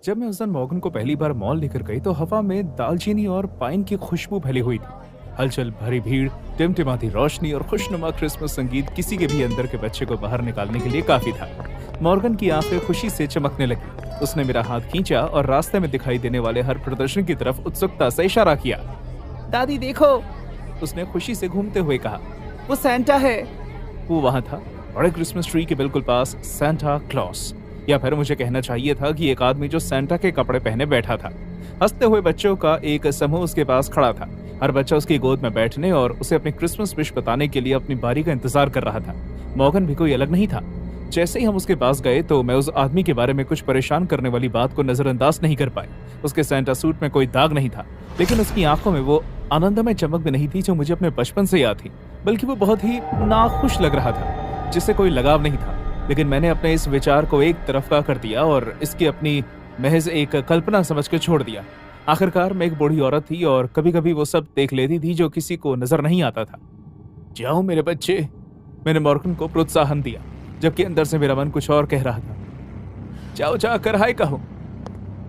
जब मैं उस दिन मॉर्गन को पहली बार मॉल लेकर गई तो हवा में दालचीनी और पाइन की खुशबू फैली हुई थी। हलचल भरी भीड़, टिमटिमाती रोशनी और खुशनुमा क्रिसमस संगीत किसी के भी अंदर के बच्चे को बाहर निकालने के लिए काफी था। मॉर्गन की आंखें खुशी से चमकने लगी। उसने मेरा हाथ खींचा और रास्ते में दिखाई देने वाले हर प्रदर्शन की तरफ उत्सुकता से इशारा किया। दादी देखो, उसने खुशी से घूमते हुए कहा, वो सैंटा है। वो वहां था, बड़े क्रिसमस ट्री के बिल्कुल पास, सैंटा क्लॉस। या फिर मुझे कहना चाहिए था कि एक आदमी जो सैंटा के कपड़े पहने बैठा था। हंसते हुए बच्चों का एक समूह उसके पास खड़ा था। हर बच्चा उसकी गोद में बैठने और उसे अपनी क्रिसमस विश बताने के लिए अपनी बारी का इंतजार कर रहा था। मॉर्गन भी कोई अलग नहीं था। जैसे ही हम उसके पास गए तो मैं उस आदमी के बारे में कुछ परेशान करने वाली बात को नजरअंदाज नहीं कर पाए। उसके सैंटा सूट में कोई दाग नहीं था, लेकिन उसकी आंखों में वो आनंदमय चमक भी नहीं थी जो मुझे अपने बचपन से याद थी। बल्कि वो बहुत ही नाखुश लग रहा था, जिससे कोई लगाव नहीं था। लेकिन मैंने अपने इस विचार को एक तरफ का कर दिया और इसकी अपनी महज एक कल्पना समझ के छोड़ दिया। आखिरकार मैं एक बूढ़ी औरत थी और कभी कभी वो सब देख लेती थी जो किसी को नजर नहीं आता था। जाओ मेरे बच्चे, मैंने मॉर्गन को प्रोत्साहन दिया, जबकि अंदर से मेरा मन कुछ और कह रहा था। जाओ जाकर हाय कहो।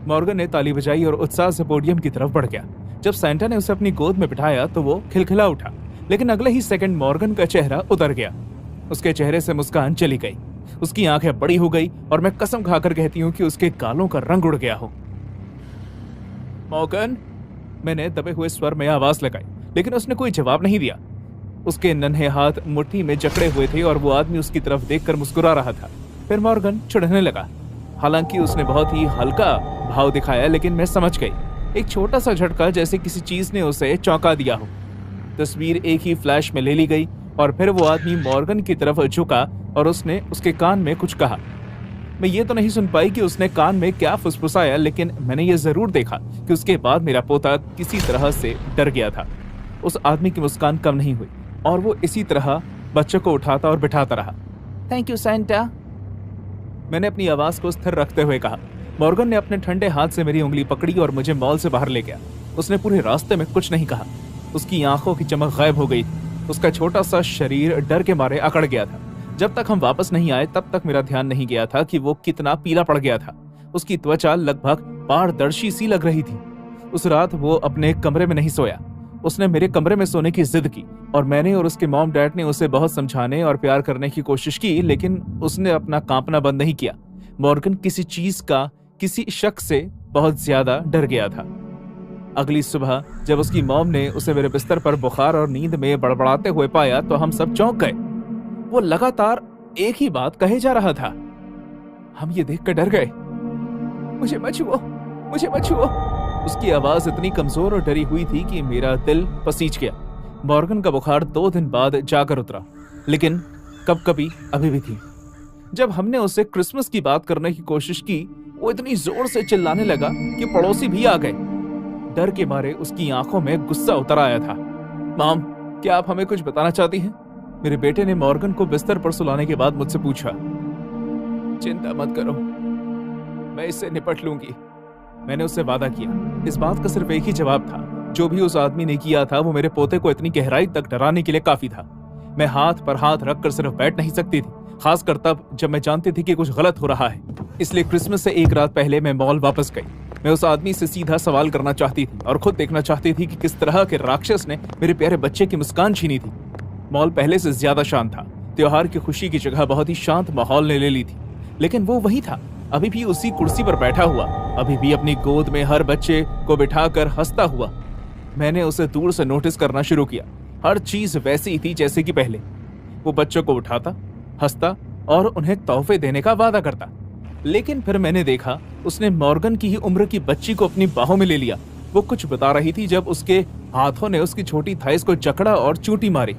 मॉर्गन ने ताली बजाई और उत्साह से पोडियम की तरफ बढ़ गया। जब सैंटा ने उसे अपनी गोद में बिठाया तो वो खिलखिला उठा, लेकिन अगले ही सेकंड मॉर्गन का चेहरा उतर गया। उसके चेहरे से मुस्कान चली गई, उसकी आंखें बड़ी हो गई और मैं कसम खाकर कहती हूँ कि उसके गालों का रंग उड़ गया हो। मॉर्गन, मैंने दबे हुए स्वर में आवाज लगाई, लेकिन उसने कोई जवाब नहीं दिया। उसके नन्हे हाथ मुट्ठी में जकड़े हुए थे और वो आदमी उसकी तरफ देखकर मुस्कुरा रहा था। फिर मॉर्गन चिढ़ने लगा। हालांकि उसने बहुत ही हल्का भाव दिखाया, लेकिन मैं समझ गई, एक छोटा सा झटका, जैसे किसी चीज ने उसे चौंका दिया हो। तस्वीर एक ही फ्लैश में ले ली गई और फिर वो आदमी मॉर्गन की तरफ झुका और उसने उसके कान में कुछ कहा। मैं ये तो नहीं सुन पाई कि उसने कान में क्या फुसफुसाया, लेकिन मैंने ये जरूर देखा कि उसके बाद मेरा पोता किसी तरह से डर गया था। उस आदमी की मुस्कान कम नहीं हुई और वो इसी तरह बच्चों को उठाता और बिठाता रहा। थैंक यू सैंटा, मैंने अपनी आवाज को स्थिर रखते हुए कहा। मॉर्गन ने अपने ठंडे हाथ से मेरी उंगली पकड़ी और मुझे मॉल से बाहर ले गया। उसने पूरे रास्ते में कुछ नहीं कहा। उसकी आंखों की चमक गायब हो गई थी। उसका छोटा सा शरीर डर के मारे अकड़ गया था। जब तक हम वापस नहीं आए तब तक मेरा ध्यान नहीं गया था कि वो कितना पीला पड़ गया था। उसकी त्वचा लगभग पारदर्शी सी लग रही थी। उस रात वो अपने कमरे में नहीं सोया। उसने मेरे कमरे में सोने की जिद की और मैंने और उसके मॉम डैड ने उसे बहुत समझाने और प्यार करने की कोशिश की, लेकिन उसने अपना कांपना बंद नहीं किया। मॉर्गन किसी चीज का, किसी शख्स से बहुत ज्यादा डर गया था। अगली सुबह जब उसकी मॉम ने उसे मेरे बिस्तर पर बुखार और नींद में बड़बड़ाते हुए पाया तो हम सब चौंक गए। वो लगातार एक ही बात कहे जा रहा था। हम ये देखकर डर गए। मुझे मत छुओ, मुझे मत छुओ। उसकी आवाज इतनी कमजोर और डरी हुई थी कि मेरा दिल पसीज गया। मॉर्गन का बुखार 2 दिन बाद जाकर उतरा, लेकिन कब कभी अभी भी थी। जब हमने उससे क्रिसमस की बात करने की कोशिश की, वो इतनी जोर से चिल्लाने लगा कि पड़ोसी भी आ गए। डर के मारे उसकी आंखों में गुस्सा उतर आया था। मॉम, क्या आप हमें कुछ बताना चाहती हैं? मेरे बेटे ने मॉर्गन को बिस्तर पर सुलाने के बाद मुझसे पूछा। चिंता मत करो, मैं इससे निपट लूंगी, मैंने उससे वादा किया। इस बात का सिर्फ एक ही जवाब था। जो भी उस आदमी ने किया था वो मेरे पोते को इतनी गहराई तक डराने के लिए काफी था। मैं हाथ पर हाथ रखकर सिर्फ बैठ नहीं सकती थी, खासकर तब जब मैं जानती थी कि कुछ गलत हो रहा है। इसलिए क्रिसमस से एक रात पहले मैं मॉल वापस गई। मैं उस आदमी से सीधा सवाल करना चाहती थी और खुद देखना चाहती थी कि किस तरह के राक्षस ने मेरे प्यारे बच्चे की मुस्कान छीनी थी। मॉल पहले से ज्यादा शांत था। त्योहार की खुशी की जगह बहुत ही शांत माहौल ने ले ली थी, लेकिन वो वही था, अभी भी उसी कुर्सी पर बैठा हुआ, अभी भी अपनी गोद में हर बच्चे को बिठाकर हंसता हुआ। मैंने उसे दूर से नोटिस करना शुरू किया। हर चीज वैसी ही थी जैसे कि पहले। वो बच्चों को उठाता, हंसता और उन्हें तोहफे देने का वादा करता। लेकिन फिर मैंने देखा उसने मॉर्गन की ही उम्र की बच्ची को अपनी बाहों में ले लिया। वो कुछ बता रही थी जब उसके हाथों ने उसकी छोटी थाइस को जकड़ा और चूटी मारी,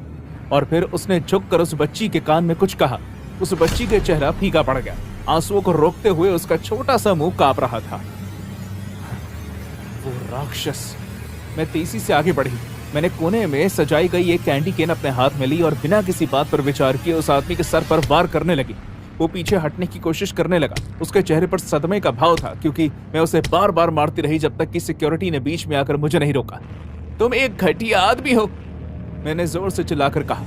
और फिर उसने झुककर उस बच्ची के कान में कुछ कहा। उस बच्ची का चेहरा फीका पड़ गया। आंसुओं को रोकते हुए उसका छोटा सा मुंह कांप रहा था। वो राक्षस! मैं तेजी से आगे बढ़ी। मैंने कोने में सजाई गई एक कैंडी केन अपने हाथ में ली और बिना किसी बात पर विचार किए उस आदमी के सर पर वार करने लगी। वो पीछे हटने की कोशिश करने लगा। उसके चेहरे पर सदमे का भाव था, क्योंकि मैं उसे बार बार मारती रही जब तक कि सिक्योरिटी ने बीच में आकर मुझे नहीं रोका। तुम एक घटिया आदमी हो, मैंने जोर से चिल्लाकर कहा।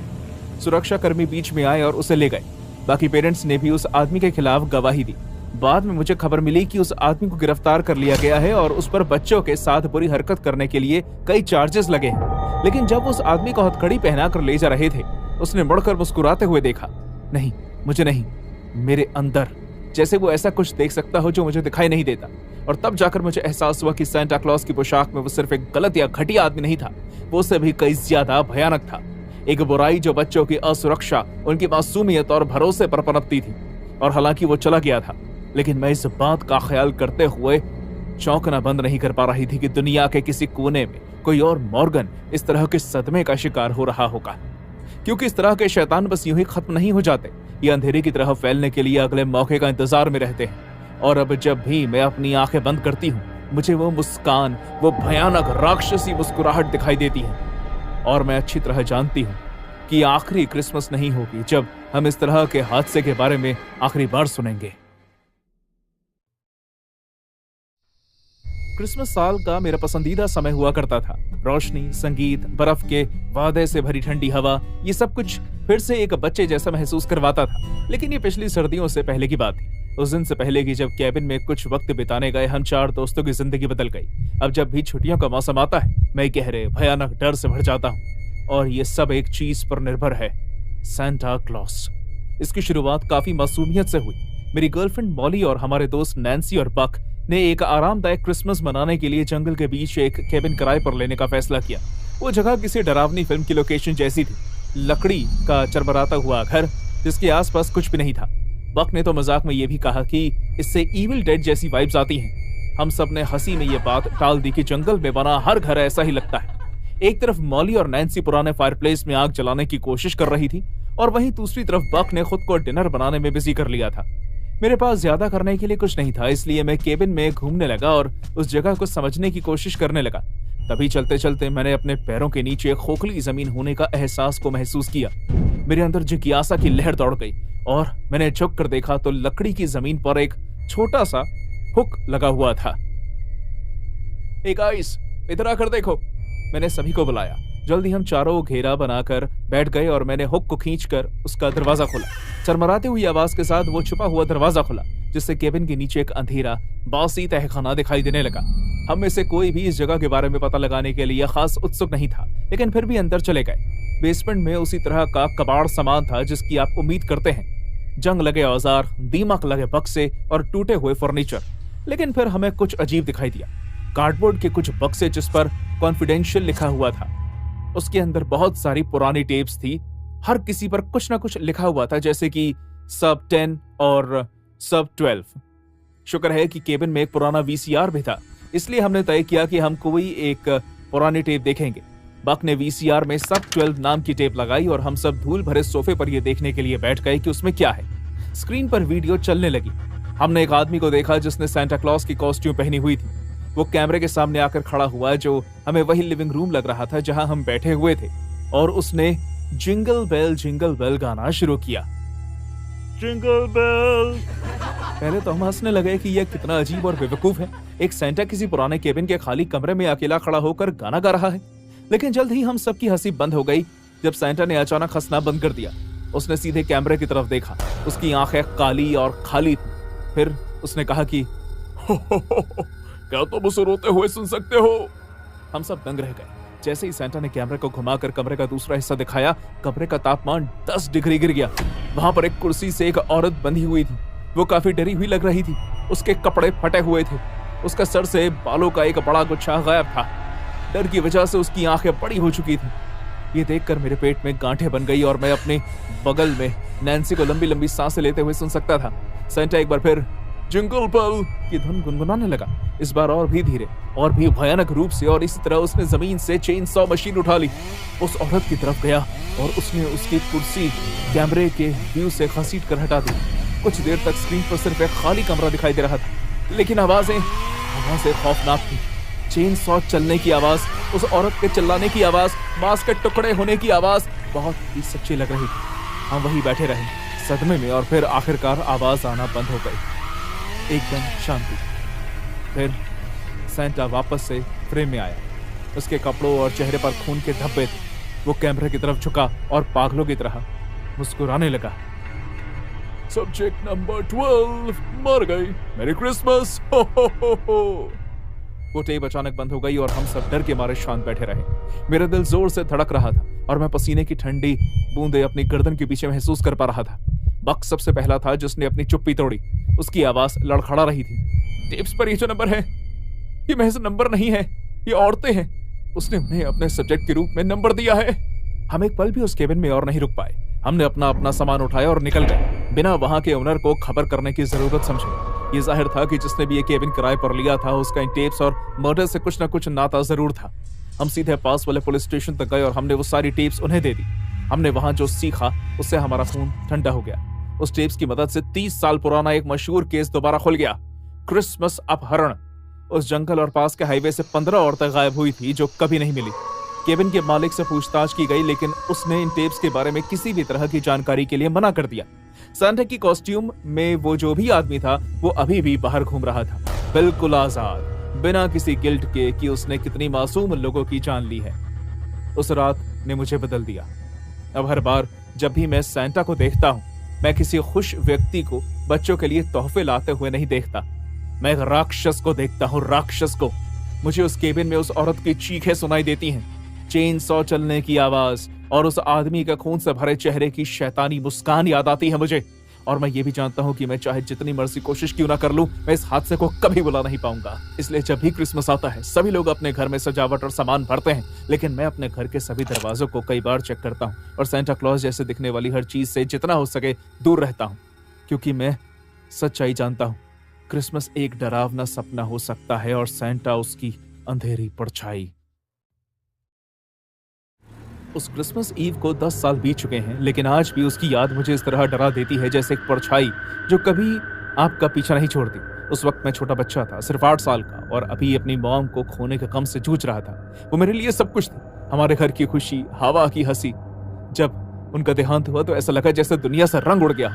सुरक्षा कर्मी बीच में आए और उसे ले गए। बाकी पेरेंट्स ने भी उस आदमी के खिलाफ गवाही दी। बाद में मुझे खबर मिली कि उस आदमी को गिरफ्तार कर लिया गया है और उस पर बच्चों के साथ बुरी हरकत करने के लिए कई चार्जेस लगे हैं। लेकिन जब उस आदमी को हथकड़ी पहनाकर ले जा रहे थे, उसने मुड़कर मुस्कुराते हुए देखा। नहीं, मुझे नहीं, मेरे अंदर, जैसे वो ऐसा कुछ देख सकता हो जो मुझे दिखाई नहीं देता। और तब जाकर मुझे एहसास हुआ कि सेंटा क्लॉज की पोशाक में वो सिर्फ एक गलत या घटिया आदमी नहीं था, वो उससे भी कई ज्यादा भयानक था। एक बुराई जो बच्चों की असुरक्षा, उनकी मासूमियत और भरोसे पर पनपती थी। और हालांकि वो चला गया था, लेकिन मैं इस बात का ख्याल करते हुए चौंकना बंद नहीं कर पा रही थी कि दुनिया के किसी कोने में कोई और मॉर्गन इस तरह के सदमे का शिकार हो रहा होगा। क्योंकि इस तरह के शैतान बस यूं ही खत्म नहीं हो जाते, ये अंधेरे की तरह फैलने के लिए अगले मौके का इंतजार में रहते हैं। और अब जब भी मैं अपनी आंखें बंद करती हूँ, मुझे वो मुस्कान, वो भयानक राक्षसी मुस्कुराहट दिखाई देती है। और मैं अच्छी तरह जानती हूँ कि आखिरी क्रिसमस नहीं होगी जब हम इस तरह के हादसे के बारे में आखिरी बार सुनेंगे। क्रिसमस साल का मेरा पसंदीदा समय हुआ करता था। रोशनी, संगीत, बर्फ के वादे से भरी ठंडी हवा, ये सब कुछ फिर से एक बच्चे जैसा महसूस करवाता था। लेकिन ये पिछली सर्दियों से पहले की बात थी। उस दिन से पहले की जब कैबिन में कुछ वक्त बिताने गए हम 4 दोस्तों की जिंदगी बदल गई। अब जब भी छुट्टियों का मौसम आता है, मैं गहरे भयानक डर से भर जाता हूँ। और ये सब एक चीज पर निर्भर है, सेंटा क्लॉज। इसकी शुरुआत काफी मासूमियत से हुई। मेरी गर्लफ्रेंड मॉली और हमारे दोस्त नैन्सी और बक ने एक आरामदायक क्रिसमस मनाने के लिए जंगल के बीच एक केबिन किराए पर लेने का फैसला किया। वो जगह किसी डरावनी फिल्म की लोकेशन जैसी थी। लकड़ी का चरमराता हुआ घर जिसके आसपास कुछ भी नहीं था। बक ने तो मजाक में ये भी कहा कि इससे इविल डेड जैसी वाइब्स आती हैं। हम सब ने हंसी में ये बात टाल दी कि जंगल में बना हर घर ऐसा ही लगता है। एक तरफ मॉली और नैन्सी पुराने फायरप्लेस में आग जलाने की कोशिश कर रही थी और वहीं दूसरी तरफ बक ने खुद को डिनर बनाने में बिजी कर लिया था। मेरे पास ज्यादा करने के लिए कुछ नहीं था, इसलिए मैं केबिन में घूमने लगा और उस जगह को समझने की कोशिश करने लगा। तभी चलते चलते मैंने अपने पैरों के नीचे खोखली जमीन होने का एहसास को महसूस किया। मेरे अंदर जिज्ञासा की लहर दौड़ गई और मैंने झुक कर देखा तो लकड़ी की जमीन पर एक छोटा सा हुक लगा हुआ था। "हे गाइस, इधर आकर देखो," मैंने सभी को बुलाया। जल्दी हम चारों घेरा बनाकर बैठ गए और मैंने हुक को खींचकर उसका दरवाजा खोला। चरमराती हुई आवाज के साथ वो छुपा हुआ दरवाजा खुला, जिससे केबिन के नीचे एक अंधेरा, बासी तहखाना दिखाई देने लगा। हम में से कोई भी इस जगह के बारे में पता लगाने के लिए खास उत्सुक नहीं था, लेकिन फिर भी अंदर चले गए। बेसमेंट में उसी तरह का कबाड़ सामान था जिसकी आप उम्मीद करते हैं। जंग लगे औजार, दीमक लगे बक्से और टूटे हुए फर्नीचर। लेकिन फिर हमें कुछ अजीब दिखाई दिया। कार्डबोर्ड के कुछ बक्से जिस पर कॉन्फिडेंशियल लिखा हुआ था, उसके अंदर बहुत सारी पुरानी टेप्स थी। हर किसी पर कुछ ना कुछ लिखा हुआ था, जैसे कि सब 10 और सब 12। शुक्र है कि केबिन में एक पुराना वीसीआर भी था, इसलिए हमने तय किया कि हम कोई एक पुरानी टेप देखेंगे। बक ने वीसीआर में सब 12 नाम की टेप लगाई और हम सब धूल भरे सोफे पर यह देखने के लिए बैठ गए कि उसमें क्या है। स्क्रीन पर वीडियो चलने लगी। हमने एक आदमी को देखा जिसने सेंटा क्लॉज की कॉस्ट्यूम पहनी हुई थी। वो कैमरे के सामने आकर खड़ा हुआ, जो हमें वही लिविंग रूम लग रहा था जहां हम बैठे हुए थे, और उसने जिंगल बेल गाना शुरू किया। Jingle bell. पहले तो हम हंसने लगे कि यह कितना अजीब और बेवकूफ है। एक सेंटा किसी पुराने केबिन के खाली कमरे में अकेला खड़ा होकर गाना गा रहा है। लेकिन जल्द ही हम सबकी हंसी बंद हो गई जब सेंटा ने अचानक हंसना बंद कर दिया। उसने सीधे कैमरे की तरफ देखा। उसकी आंखें काली और खाली थी। फिर उसने कहा कि क्या तुम उसे रोते हुए सुन सकते हो? हम सब दंग रह गए। जैसे ही सेंटा ने कैमरे को घुमाकर कमरे का दूसरा हिस्सा दिखाया, कमरे का तापमान 10 डिग्री गिर गया। वहां पर एक कुर्सी से एक औरत बंधी हुई थी। वो काफी डरी हुई लग रही थी। उसके कपड़े फटे हुए थे। उसका सर से बालों का एक बड़ा गुच्छा गायब था। डर की वजह से उसकी आंखें बड़ी हो चुकी थी। ये देखकर मेरे पेट में गांठें बन गई और मैं अपने बगल में नैन्सी को लंबी लंबी सांसें लेते हुए सुन सकता था। सेंटा एक बार फिर जिंगल बेल की धुन गुनगुनाने लगा, इस बार और भी धीरे और भी भयानक रूप से। और इसी तरह उसने जमीन से चेन सॉ मशीन उठा ली, उस औरत की तरफ गया और उसने उसकी कुर्सी कैमरे के व्यू से घसीट कर हटा दी। कुछ देर तक स्क्रीन पर सिर्फ एक खाली कमरा दिखाई दे रहा था, लेकिन आवाजें खौफनाक थी। चेन सॉ चलने की आवाज, उस औरत के चिल्लाने की आवाज, मांस के टुकड़े होने की आवाज बहुत ही सच्ची लग रही थी। हम वहीं बैठे रहे सदमे में, और फिर आखिरकार आवाज आना बंद हो गई। एकदम शांति। फिर सेंटा वापस से फ्रेम में आया। उसके कपड़ों और चेहरे पर खून के धब्बे थे। वो कैमरे की तरफ झुका और पागलों की तरह मुस्कुराने लगा। सब्जेक्ट नंबर 12 मर गई, मेरी क्रिसमस, हो हो। वो टेप अचानक बंद हो गई और हम सब डर के मारे शांत बैठे रहे। मेरा दिल जोर से धड़क रहा था और मैं पसीने की ठंडी बूंदें अपनी गर्दन के पीछे महसूस कर पा रहा था। बक सबसे पहला था जिसने अपनी चुप्पी तोड़ी। उसकी आवाज लड़खड़ा रही थी। टेप्स पर ये जो नंबर है, ये महज नंबर नहीं है, ये औरतें हैं। उसने उन्हें अपने सब्जेक्ट के रूप में नंबर दिया है। हम एक पल भी उस केबिन में और नहीं रुक पाए। हमने अपना अपना सामान उठाया और निकल गए, बिना वहां के ओनर को खबर करने की जरूरत समझे। ये जाहिर था कि जिसने भी ये केबिन किराए पर लिया था उसका इन टेप्स और मर्डर से कुछ न कुछ नाता जरूर था। हम सीधे पास वाले पुलिस स्टेशन तक गए और हमने वो सारी टेप्स उन्हें दे दी। हमने वहां जो सीखा उससे हमारा खून ठंडा हो गया। उस टेप्स की मदद से 30 साल पुराना एक मशहूर केस दोबारा खुल गया, क्रिसमस अपहरण। उस जंगल और पास के हाईवे से 15 औरतें गायब हुई थी जो कभी नहीं मिली। केबिन के मालिक से पूछताछ की गई लेकिन उसने इन टेप्स के बारे में किसी भी तरह की जानकारी के लिए मना कर दिया। सांता की कॉस्ट्यूम में वो जो भी आदमी था वो अभी भी बाहर घूम रहा था, बिल्कुल आजाद, बिना किसी गिल्ट के कि उसने कितनी मासूम लोगों की जान ली है। उस रात ने मुझे बदल दिया। अब हर बार जब भी मैं सांता को देखता हूँ, मैं किसी खुश व्यक्ति को बच्चों के लिए तोहफे लाते हुए नहीं देखता। मैं एक राक्षस को देखता हूँ, राक्षस को। मुझे उस केबिन में उस औरत की चीखें सुनाई देती हैं, चेन सॉ चलने की आवाज और उस आदमी का खून से भरे चेहरे की शैतानी मुस्कान याद आती है मुझे। और मैं ये भी जानता हूँ कि मैं चाहे जितनी मर्जी कोशिश क्यों ना कर लूं, मैं इस हादसे को कभी बुला नहीं पाऊंगा। इसलिए जब भी क्रिसमस आता है सभी लोग अपने घर में सजावट और सामान भरते हैं, लेकिन मैं अपने घर के सभी दरवाजों को कई बार चेक करता हूँ और सेंटा क्लॉज जैसे दिखने वाली हर चीज से जितना हो सके दूर रहता हूँ, क्योंकि मैं सच्चाई जानता हूँ। क्रिसमस एक डरावना सपना हो सकता है और सेंटा उसकी अंधेरी परछाई। उस क्रिसमस ईव को 10 साल बीत चुके हैं, लेकिन आज भी उसकी याद मुझे इस तरह डरा देती है जैसे एक परछाई जो कभी आपका पीछा नहीं छोड़ती। उस वक्त मैं छोटा बच्चा था, सिर्फ 8 साल का, और अभी अपनी मॉम को खोने के गम से जूझ रहा था। वो मेरे लिए सब कुछ थी, हमारे घर की खुशी, हवा की हंसी। जब उनका देहांत हुआ तो ऐसा लगा जैसे दुनिया से रंग उड़ गया।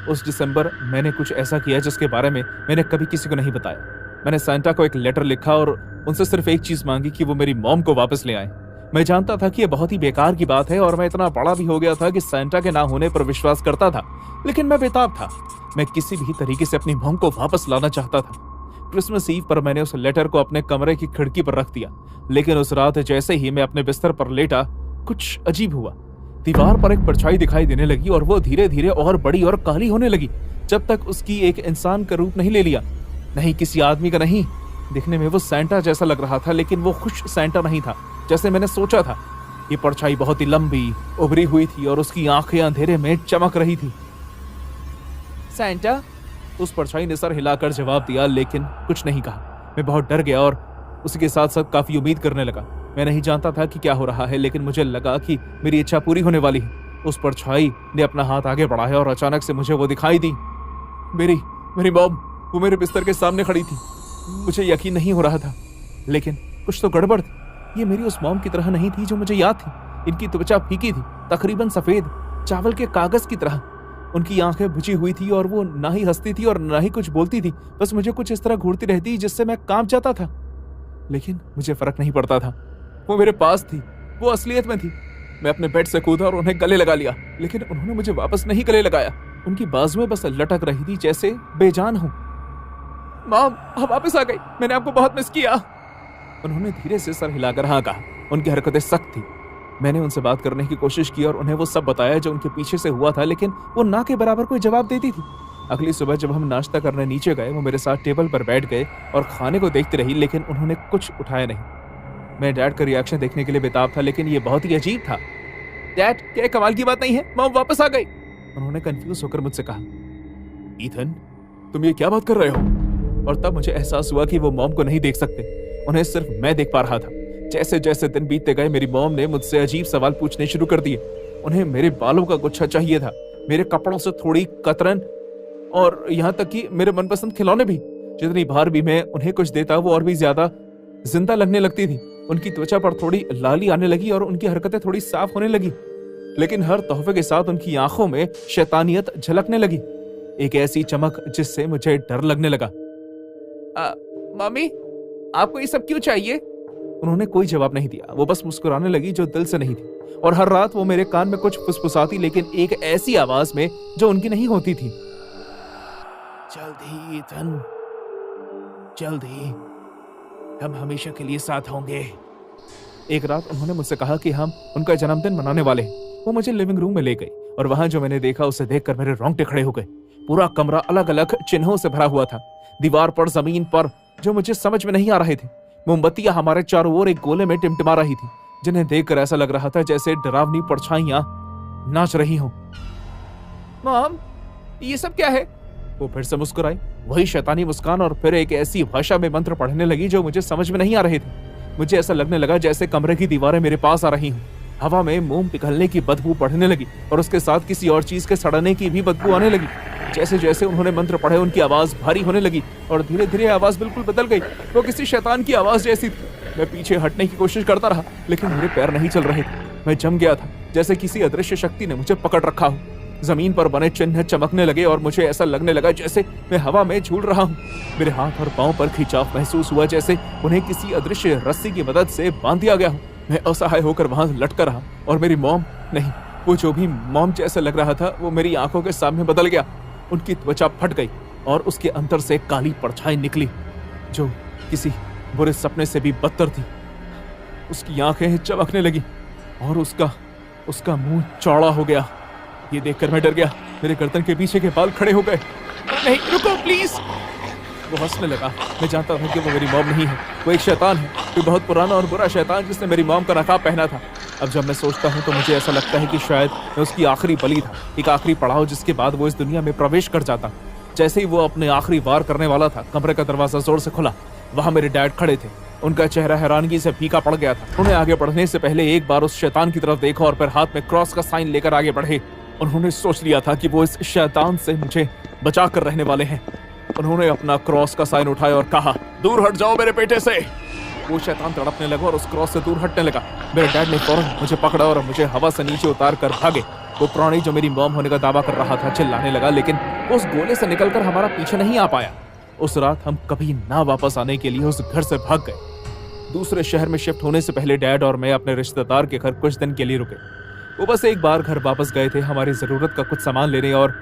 उस दिसंबर मैंने कुछ ऐसा किया जिसके बारे में मैंने कभी किसी को नहीं बताया। मैंने सांता को एक लेटर लिखा और उनसे सिर्फ एक चीज मांगी कि वो मेरी मॉम को वापस ले आए। मैं जानता था कि यह बहुत ही बेकार की बात है और मैं इतना बड़ा भी हो गया था कि सांता के ना होने पर विश्वास करता था, लेकिन मैं बेताब था। मैं किसी भी तरीके से अपनी मॉम को वापस लाना चाहता था। क्रिसमस ईव पर मैंने उस लेटर को अपने कमरे की खिड़की पर रख दिया, लेकिन उस रात जैसे ही मैं अपने बिस्तर पर लेटा, कुछ अजीब हुआ। दीवार पर एक परछाई दिखाई देने लगी और वो धीरे धीरे और बड़ी और काली होने लगी, जब तक उसकी एक इंसान का रूप नहीं ले लिया। नहीं, किसी आदमी का नहीं। दिखने में वो सांता जैसा लग रहा था, लेकिन वो खुश सांता नहीं था जैसे मैंने सोचा था। ये परछाई बहुत ही लंबी, उभरी हुई थी और उसकी आंखें अंधेरे में चमक रही थी। सांता, उस परछाई ने सर हिलाकर जवाब दिया, लेकिन कुछ नहीं कहा। मैं बहुत डर गया और उसके साथ साथ काफी उम्मीद करने लगा। मैं नहीं जानता था कि क्या हो रहा है, लेकिन मुझे लगा कि मेरी इच्छा पूरी होने वाली है। उस परछाई ने अपना हाथ आगे बढ़ाया और अचानक से मुझे वो दिखाई दी। मेरी मॉम, वो मेरे बिस्तर के सामने खड़ी थी। मुझे यकीन नहीं हो रहा था, लेकिन कुछ तो गड़बड़ थी। ये मेरी उस मॉम की तरह नहीं थी जो मुझे याद थी। इनकी त्वचा फीकी थी, तकरीबन सफेद, चावल के कागज की तरह। उनकी आंखें बुझी हुई थी और वो ना ही हंसती थी और ना ही कुछ बोलती थी, बस मुझे कुछ इस तरह घूरती रहती जिससे मैं कांप जाता था। लेकिन मुझे फर्क नहीं पड़ता था। वो मेरे पास थी, वो असलियत में थी। मैं अपने बेड से कूदा और उन्हें गले लगा लिया, लेकिन उन्होंने मुझे वापस नहीं गले लगाया। उनकी बाजुएं बस लटक रही थी जैसे बेजान हूं। मॉम, आप वापस आ गई, मैंने आपको बहुत मिस किया। उन्होंने धीरे से सर हिलाकर हाँ कहा। उनकी हरकतें सख्त थी। मैंने उनसे बात करने की कोशिश की और उन्हें वो सब बताया जो उनके पीछे से हुआ था, लेकिन वो ना के बराबर कोई जवाब देती थी। अगली सुबह जब हम नाश्ता करने नीचे गए, वो मेरे साथ टेबल पर बैठ गए और खाने को देखती रही, लेकिन उन्होंने कुछ उठाया नहीं। मैं डैड का रिएक्शन देखने के लिए बेताब था, लेकिन ये बहुत ही अजीब था। डैड, क्या कमाल की बात नहीं है, मॉम वापस आ गई। उन्होंने कंफ्यूज होकर मुझसे कहा, ईथन, तुम ये क्या बात कर रहे हो? और तब मुझे एहसास हुआ कि वो मॉम को नहीं देख सकते, उन्हें सिर्फ मैं देख पा रहा था। जैसे जैसे दिन बीतते गए, मेरी मॉम ने मुझसे अजीब सवाल पूछने शुरू कर दिए। उन्हें मेरे बालों का गुच्छा चाहिए था, मेरे कपड़ों से थोड़ी कतरन, और यहाँ तक कि मेरे मनपसंद खिलौने भी। जितनी बार भी मैं उन्हें कुछ देता, वो और भी ज्यादा जिंदा लगने लगती थी। उनकी त्वचा पर थोड़ी लाली आने लगी और उनकी हरकतें थोड़ी साफ होने लगी, लेकिन हर तोहफे के साथ उनकी आंखों में शैतानियत झलकने लगी, एक ऐसी चमक जिससे मुझे डर लगने लगा। मम्मी, आपको ये सब क्यों चाहिए? उन्होंने कोई जवाब नहीं दिया। वो बस मुस्कुराने लगी जो दिल से नहीं थी, और हर रात वो मेरे कान में कुछ फुसफुसाती, लेकिन एक ऐसी आवाज में जो उनकी नहीं होती थी। जल्द ही ईथन, जल्द ही हम हमेशा के लिए साथ होंगे। एक रात उन्होंने मुझसे कहा कि हम उनका जन्मदिन मनाने वाले हैं। वो मुझे लिविंग रूम में ले गई और वहां जो मैंने देखा उसे देखकर मेरे रोंगटे खड़े हो गए। पूरा कमरा अलग अलग चिन्हों से भरा हुआ था। दीवार पर, जमीन पर, जो मुझे समझ में नहीं आ रहे थे। मोमबत्तियां हमारे चारों ओर एक गोले में टिमटिमा रही थी, जिन्हें देखकर ऐसा लग रहा था जैसे डरावनी परछाइयां नाच रही हों। मॉम, ये सब क्या है? वो फिर से मुस्कुराई, वही शैतानी मुस्कान, और फिर एक ऐसी भाषा में मंत्र पढ़ने लगी जो मुझे समझ में नहीं आ रहे थे। मुझे ऐसा लगने लगा जैसे कमरे की दीवारें मेरे पास आ रही हूँ। हवा में मोम पिघलने की बदबू बढ़ने लगी और उसके साथ किसी और चीज के सड़ने की भी बदबू आने लगी। जैसे जैसे उन्होंने मंत्र पढ़े उनकी आवाज भारी होने लगी और धीरे धीरे आवाज बिल्कुल बदल गई। वो किसी शैतान की आवाज जैसी थी। मैं पीछे हटने की कोशिश करता रहा, लेकिन मेरे पैर नहीं चल रहे थे। मैं जम गया था, जैसे किसी अदृश्य शक्ति ने मुझे पकड़ रखा हो। जमीन पर बने चिन्ह चमकने लगे और मुझे ऐसा लगने लगा जैसे मैं हवा में झूल रहा हूँ। मेरे हाथ और पांव पर खिंचाव महसूस हुआ, जैसे उन्हें किसी अदृश्य रस्सी की मदद से बांध दिया गया हो। मैं असहाय होकर वहां लटका रहा और मेरी मॉम, नहीं, वो जो भी मॉम जैसा लग रहा था वो मेरी आंखों के सामने बदल गया। उनकी त्वचा फट गई और उसके अंदर से काली परछाई निकली जो किसी बुरे सपने से भी बदतर थी। उसकी आंखें चमकने लगी और उसका मुंह चौड़ा हो गया। ये देखकर मैं डर गया। मेरे गर्दन के पीछे के बाल खड़े हो गए। नहीं, रुको प्लीज। वो हंसने लगा। मैं जानता था कि वो मेरी मॉम नहीं है, वो एक शैतान है, कोई बहुत पुराना और बुरा शैतान जिसने मेरी मॉम का नकाब पहना था। अब जब मैं सोचता हूँ तो मुझे ऐसा लगता है कि शायद मैं उसकी आखिरी बलि था, एक आखिरी पड़ाव जिसके बाद वो इस दुनिया में प्रवेश कर जाता। जैसे ही वो अपने आखिरी वार करने वाला था, कमरे का दरवाजा जोर से खुला। वहां मेरे डैड खड़े थे। उनका चेहरा हैरानगी से फीका पड़ गया था। उन्हें आगे बढ़ने से पहले एक बार उस शैतान की तरफ देखा और फिर हाथ में क्रॉस का साइन लेकर आगे बढ़े। उन्होंने सोच लिया था कि वो इस शैतान से मुझे बचा कर रहने वाले हैं। उन्होंने अपना क्रॉस का साइन उठाया और कहा, दूर हट जाओ मेरे बेटे से। वो शैतान तड़पने लगा और उस क्रॉस से दूर हटने लगा। मेरे डैड ने फौरन मुझे पकड़ा और मुझे हवा से नीचे उतार कर भागे। वो प्राणी जो मेरी मॉम होने का दावा कर रहा था चिल्लाने लगा, लेकिन उस गोले से निकलकर हमारा पीछे नहीं आ पाया। उस रात हम कभी ना वापस आने के लिए उस घर से भाग गए। दूसरे शहर में शिफ्ट होने से पहले डैड और मैं अपने रिश्तेदार के घर कुछ दिन के लिए रुके। वो बस एक बार घर वापस गए थे हमारी जरूरत का कुछ सामान लेने, और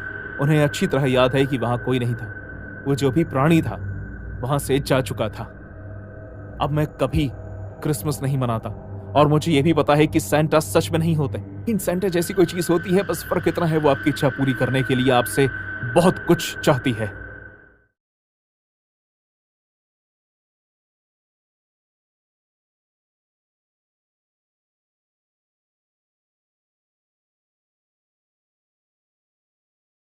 उन्हें अच्छी तरह याद है कि वहां कोई नहीं था। वो जो भी प्राणी था वहां से जा चुका था। अब मैं कभी क्रिसमस नहीं मनाता, और मुझे यह भी पता है कि सैंटा सच में नहीं होते। इन सैंटा जैसी कोई चीज होती है, बस फर्क इतना है वो आपकी इच्छा पूरी करने के लिए आपसे बहुत कुछ चाहती है।